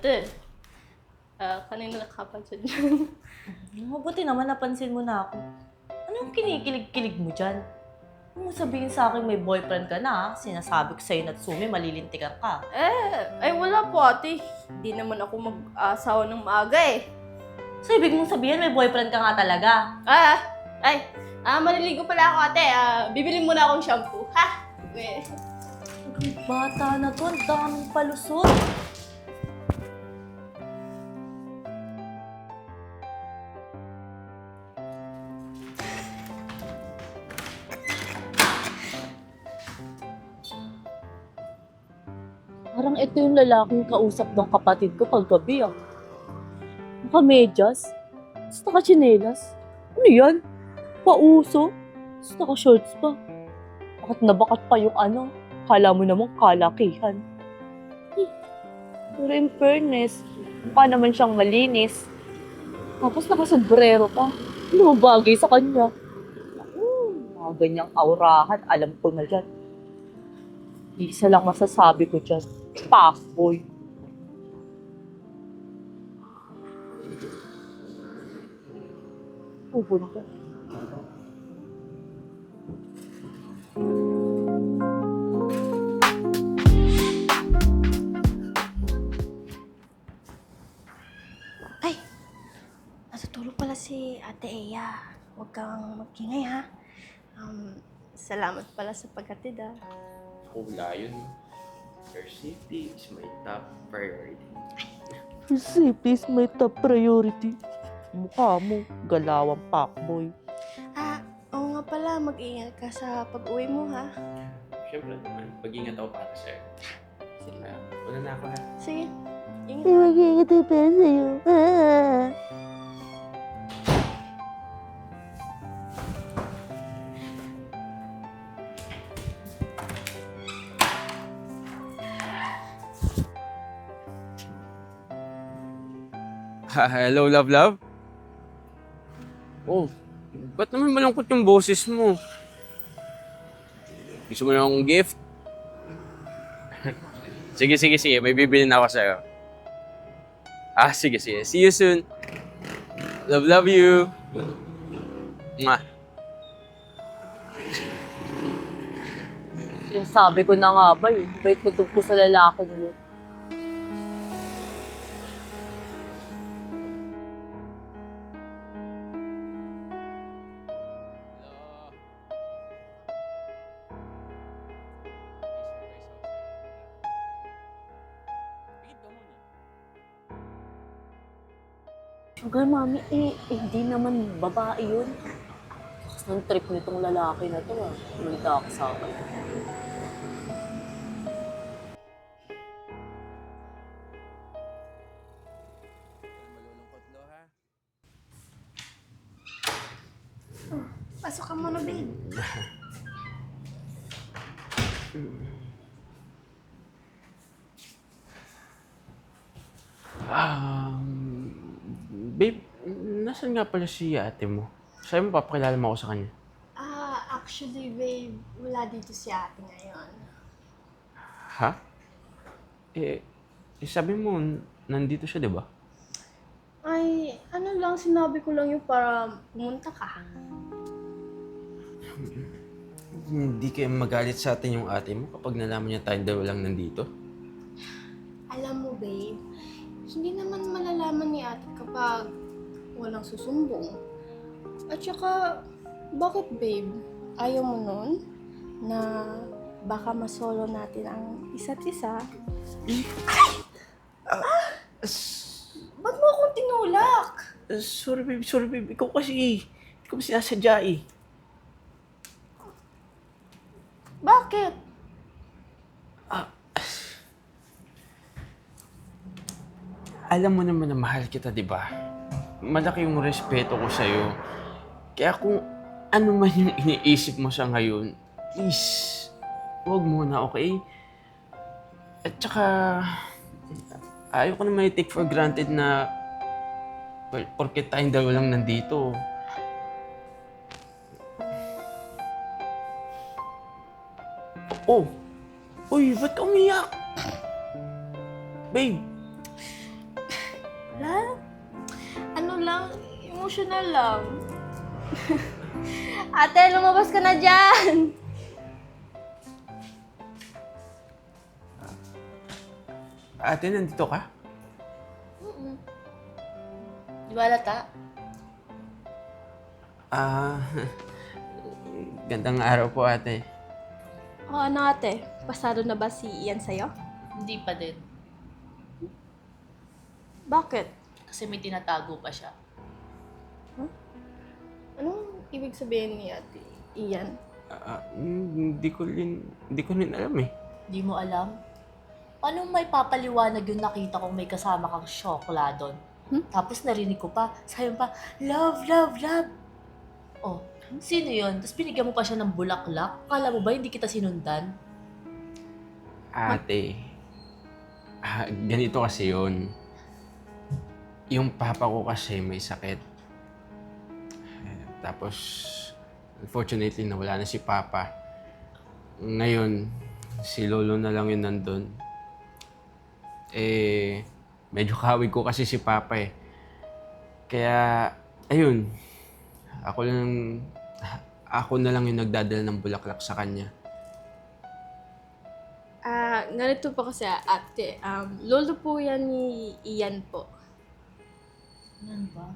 Ate, kanina ka pa dyan. Mabuti naman napansin mo na ako. Anong kinikilig-kilig mo dyan? Huwag mo sabihin sa akin may boyfriend ka na, ha? Sinasabi ko sa'yo, Natsumi, malilintikan ka. Ay wala po ate. Hindi naman ako mag-asawa ng maaga eh. So, ibig mong sabihin may boyfriend ka nga talaga? Maliligo pala ako ate. Bibili muna akong shampoo, ha? Bata na to, ang daming palusot. Parang ito yung lalaking kausap ng kapatid ko paggabi ah. Naka-medyas, tapos naka-tsinelas. Ano yan? Pauso, tapos naka-shorts pa. Bakit na bakat pa yung ano? Kala mo namang kalakihan. Pero in fairness, mukha naman siyang malinis. Tapos naka-sombrero pa. Ano bagay sa kanya? Mga ganyang aurahan, alam ko na dyan. Isa lang masasabi ko dyan, fuckboy. Pupunta. Ay! Natutulog pala si Ate Eya. Huwag kang magkingay, ha? Salamat pala sa paghatid Wala yun. Your safety is my top priority. Safety is my top priority. Mukha mo, galawang fuckboy. Oo nga pala. Mag-iingat ka sa pag-uwi mo, ha? Siyempre naman, mag-ingat ako para sa'yo. Una na ako ha. Sige. Ingat. Mag-iingat ako para sa'yo. Hello, love? Oh, ba't naman malungkot yung boses mo? Gusto mo ng gift? Sige. May bibili na ako sa'yo. Sige. See you soon. Love you. Mwah. Sabi ko na nga ba eh, bait ko tungkol sa lalaki niyo. Sugar mami, hindi naman babae yun. Kasi ng trip nitong lalaki na to ah. Malita ako sa akin. Pasok ka muna, babe. Babe, nasan nga pala si ate mo? Sa'yo mo papakilala mo ako sa kanya. Actually, babe, wala dito si ate ngayon. Ha? Sabi mo, nandito siya, di ba? Ay, ano lang, sinabi ko lang yung para pumunta ka. Hindi kayo magalit sa atin yung ate mo kapag nalaman niya tayong dalawa lang nandito? Alam mo, babe, hindi naman malalaman ni ate kapag walang susumbong. At saka, bakit, babe? Ayaw mo nun na baka masolo natin ang isa't isa? Ba't mo akong tinulak? Sorry babe. Ikaw kasi, hindi ko sinasadya eh. Bakit? Alam mo naman na mahal kita, di ba? Malaki yung respeto ko sa'yo. Kaya kung ano man yung iniisip mo sa ngayon, please, huwag muna, okay? At saka, ayaw ko naman i-take for granted na, well, porket tayong dalawa lang nandito. Oh! Uy, ba't umiyak? Babe, emotional lang. Ate, lumabas ka na dyan! Ate, nandito ka? Di ba halata? Gandang araw po, ate. O ano ate, pasado na ba si Ian sa'yo? Hindi pa din. Bakit? Kasi may tinatago pa siya. Anong ibig sabihin ni ate Ian? Hindi ko rin alam eh. Di mo alam? Paano may papaliwanag yung nakita kong may kasama kang syokla doon? Tapos narinig ko pa, sabi pa, love, love, love. Oh, sino yun? Tapos binigyan mo pa siya ng bulaklak. Akala mo ba hindi kita sinundan? Ate, ganito kasi yun. Yung papa ko kasi may sakit. Tapos, unfortunately, nawala na si papa. Ngayon, si lolo na lang yun nandun. Medyo kawig ko kasi si papa eh. Kaya, ayun, ako na lang yung nagdadala ng bulaklak sa kanya. Ganito po kasi ate, lolo po yan ni Ian po. Ano ba?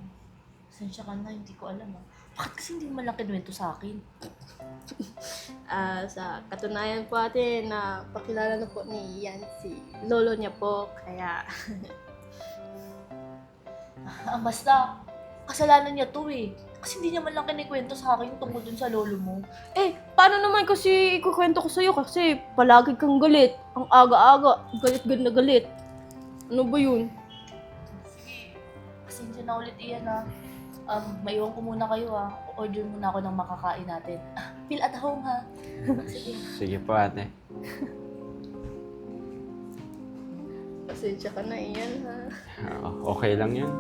Sensya ka na, hindi ko alam ah. Bakit kasi hindi mo lang kinuwento sa akin? Sa katunayan po ate na pakilala na po ni Ian si lolo niya po, kaya Basta, kasalanan niya to eh. Kasi hindi niya man lang kinikwento sa akin tungkol dun sa lolo mo. paano naman kasi ikukwento ko sa'yo kasi palagi kang galit. Ang aga-aga, galit na galit. Ano ba yun? Sige, pasensya na ulit iyan ah. Maiwan ko muna kayo ah. Order muna ako ng makakain natin. Feel at home ha. Sige. Sige po, ate. Pasensya ka na Ian ha. Okay lang yun.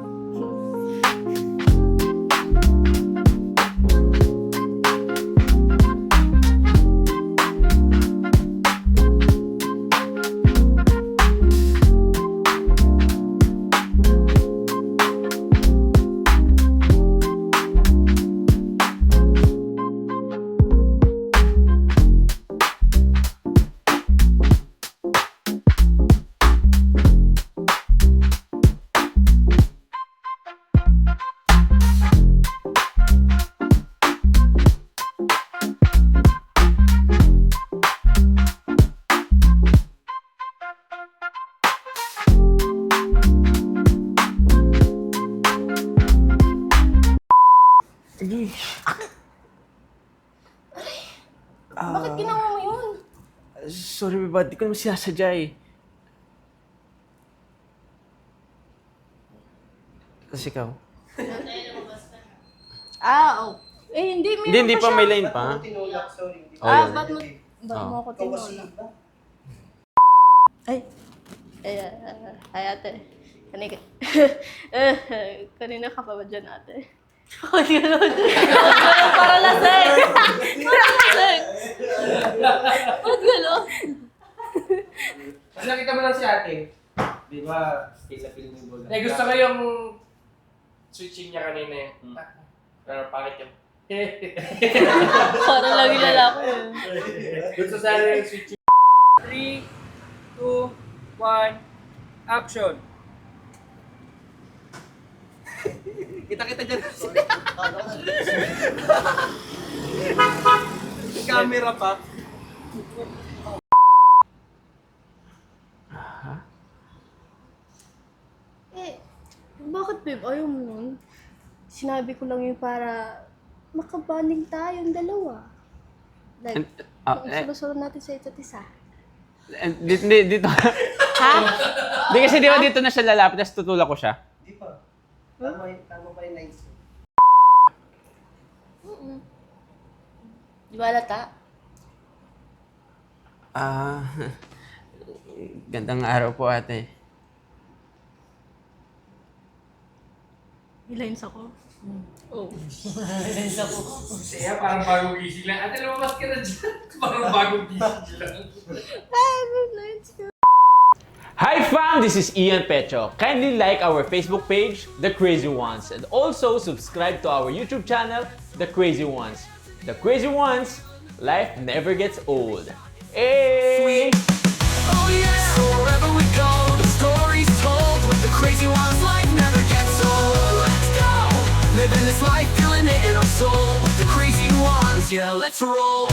Sige. Bakit ginawa mo yun? Sorry, beba. Di ko naman sinasadya eh. Tapos ikaw? Hindi, Hindi pa. May line pa. Tinulak, sorry. Ba't Oh. mo ako tinola? Ay, ate. Kanina ka pa ba dyan, ate? Para lasing! Para lasing! Ba't gano'n? Mas nakita mo lang si ate. Di ba, feel mo bola. Gusto ko yung switching niya kanina eh. Pero pangit yung... Para lagi lalaki eh. Gusto sana yung switching. 3, 2, 1, action! Kita-kita dyan. Camera pa. Bakit babe? Ayaw mo nun? Sinabi ko lang yun para makabanding tayong dalawa. Like, solo-solo natin sa isa't isa. Dito. Ha? Di kasi di ba dito na siya lalapit, tapos tutulak ko siya? Di pa. Tama pa yung lines. Di ba halata? Gandang araw po, ate. May lines ako. Oh. Siya parang bagong gising lang. Ate, lumabas ka na dyan. Parang bagong gising lang. May lines ka. Hi fam, this is Ian Pecho. Kindly like our Facebook page, The Crazy Ones, and also subscribe to our YouTube channel, The Crazy Ones. The Crazy Ones, life never gets old. Hey! Oh yeah, so wherever we go, the story's told. With the crazy ones, life never gets old. Let's go, living this life, feeling it in our soul. With the crazy ones, yeah, let's roll.